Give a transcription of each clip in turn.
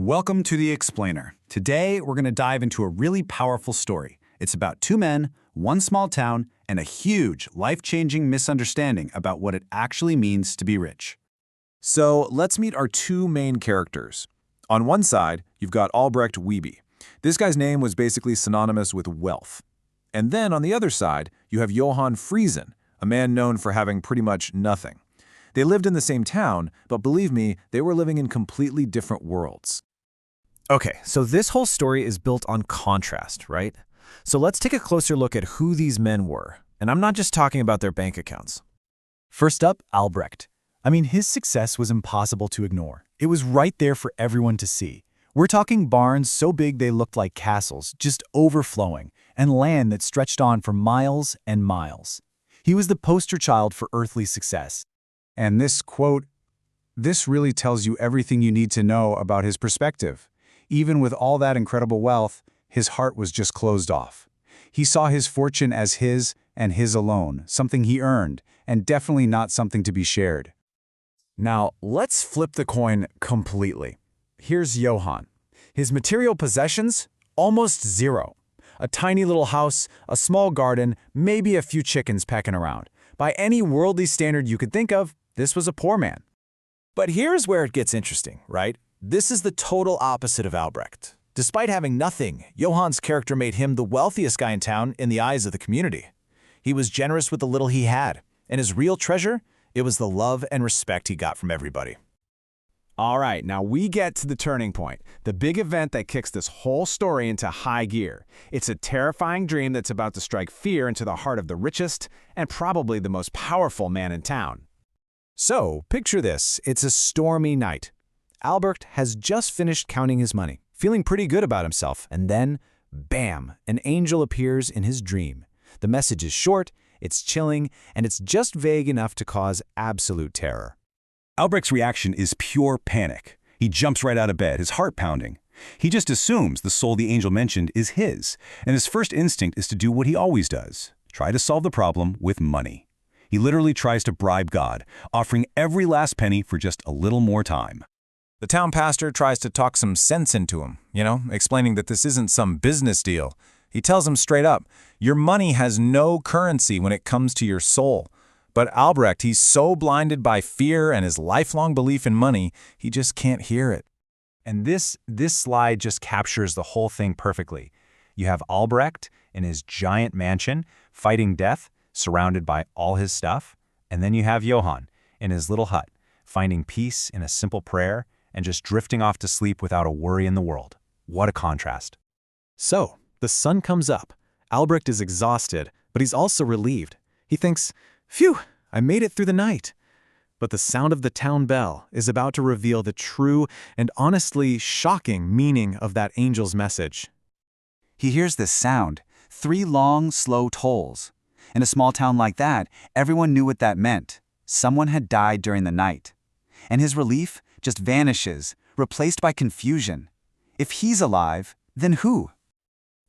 Welcome to The Explainer. Today, we're going to dive into a really powerful story. It's about two men, one small town, and a huge, life-changing misunderstanding about what it actually means to be rich. So let's meet our two main characters. On one side, you've got Albrecht Wiebe. This guy's name was basically synonymous with wealth. And then on the other side, you have Johan Friesen, a man known for having pretty much nothing. They lived in the same town, but believe me, they were living in completely different worlds. Okay, so this whole story is built on contrast, right? So let's take a closer look at who these men were. And I'm not just talking about their bank accounts. First up, Albrecht. His success was impossible to ignore. It was right there for everyone to see. We're talking barns so big they looked like castles, just overflowing, and land that stretched on for miles and miles. He was the poster child for earthly success. And this quote, this really tells you everything you need to know about his perspective. Even with all that incredible wealth, his heart was just closed off. He saw his fortune as his and his alone, something he earned, and definitely not something to be shared. Now, let's flip the coin completely. Here's Johan. His material possessions? Almost zero. A tiny little house, a small garden, maybe a few chickens pecking around. By any worldly standard you could think of, this was a poor man. But here's where it gets interesting, right? This is the total opposite of Albrecht. Despite having nothing, Johan's character made him the wealthiest guy in town in the eyes of the community. He was generous with the little he had, and his real treasure? It was the love and respect he got from everybody. All right, now we get to the turning point, the big event that kicks this whole story into high gear. It's a terrifying dream that's about to strike fear into the heart of the richest and probably the most powerful man in town. So, picture this. It's a stormy night. Albrecht has just finished counting his money, feeling pretty good about himself, and then, bam, an angel appears in his dream. The message is short, it's chilling, and it's just vague enough to cause absolute terror. Albrecht's reaction is pure panic. He jumps right out of bed, his heart pounding. He just assumes the soul the angel mentioned is his, and his first instinct is to do what he always does, try to solve the problem with money. He literally tries to bribe God, offering every last penny for just a little more time. The town pastor tries to talk some sense into him, explaining that this isn't some business deal. He tells him straight up, your money has no currency when it comes to your soul. But Albrecht, he's so blinded by fear and his lifelong belief in money, he just can't hear it. And this slide just captures the whole thing perfectly. You have Albrecht in his giant mansion, fighting death, surrounded by all his stuff. And then you have Johan in his little hut, finding peace in a simple prayer and just drifting off to sleep without a worry in the world. What a contrast. So, the sun comes up. Albrecht is exhausted, but he's also relieved. He thinks, phew, I made it through the night. But the sound of the town bell is about to reveal the true and honestly shocking meaning of that angel's message. He hears this sound, 3 long, slow tolls. In a small town like that, everyone knew what that meant. Someone had died during the night. And his relief just vanishes, replaced by confusion. If he's alive, then who?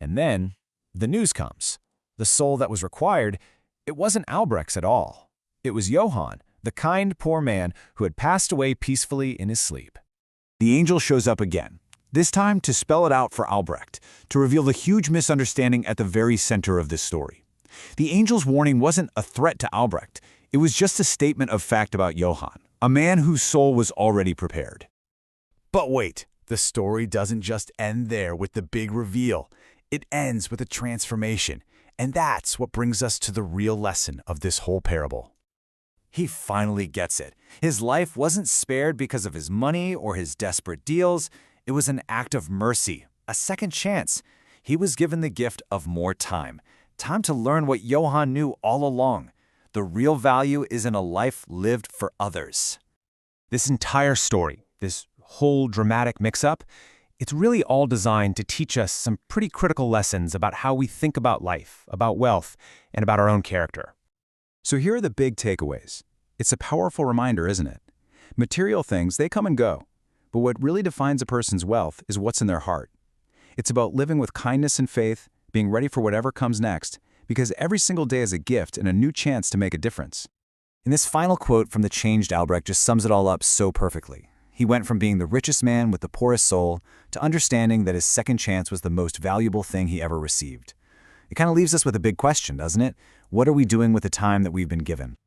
And then the news comes. The soul that was required, it wasn't Albrecht's at all. It was Johan, the kind, poor man who had passed away peacefully in his sleep. The angel shows up again, this time to spell it out for Albrecht, to reveal the huge misunderstanding at the very center of this story. The angel's warning wasn't a threat to Albrecht. It was just a statement of fact about Johan, a man whose soul was already prepared. But wait, the story doesn't just end there with the big reveal. It ends with a transformation, and that's what brings us to the real lesson of this whole parable. He finally gets it. His life wasn't spared because of his money or his desperate deals. It was an act of mercy, a second chance. He was given the gift of more time to learn what Johan knew all along. The real value is in a life lived for others. This entire story, this whole dramatic mix-up, it's really all designed to teach us some pretty critical lessons about how we think about life, about wealth, and about our own character. So here are the big takeaways. It's a powerful reminder, isn't it? Material things, they come and go. But what really defines a person's wealth is what's in their heart. It's about living with kindness and faith, being ready for whatever comes next, because every single day is a gift and a new chance to make a difference. And this final quote from the changed Albrecht just sums it all up so perfectly. He went from being the richest man with the poorest soul to understanding that his second chance was the most valuable thing he ever received. It kind of leaves us with a big question, doesn't it? What are we doing with the time that we've been given?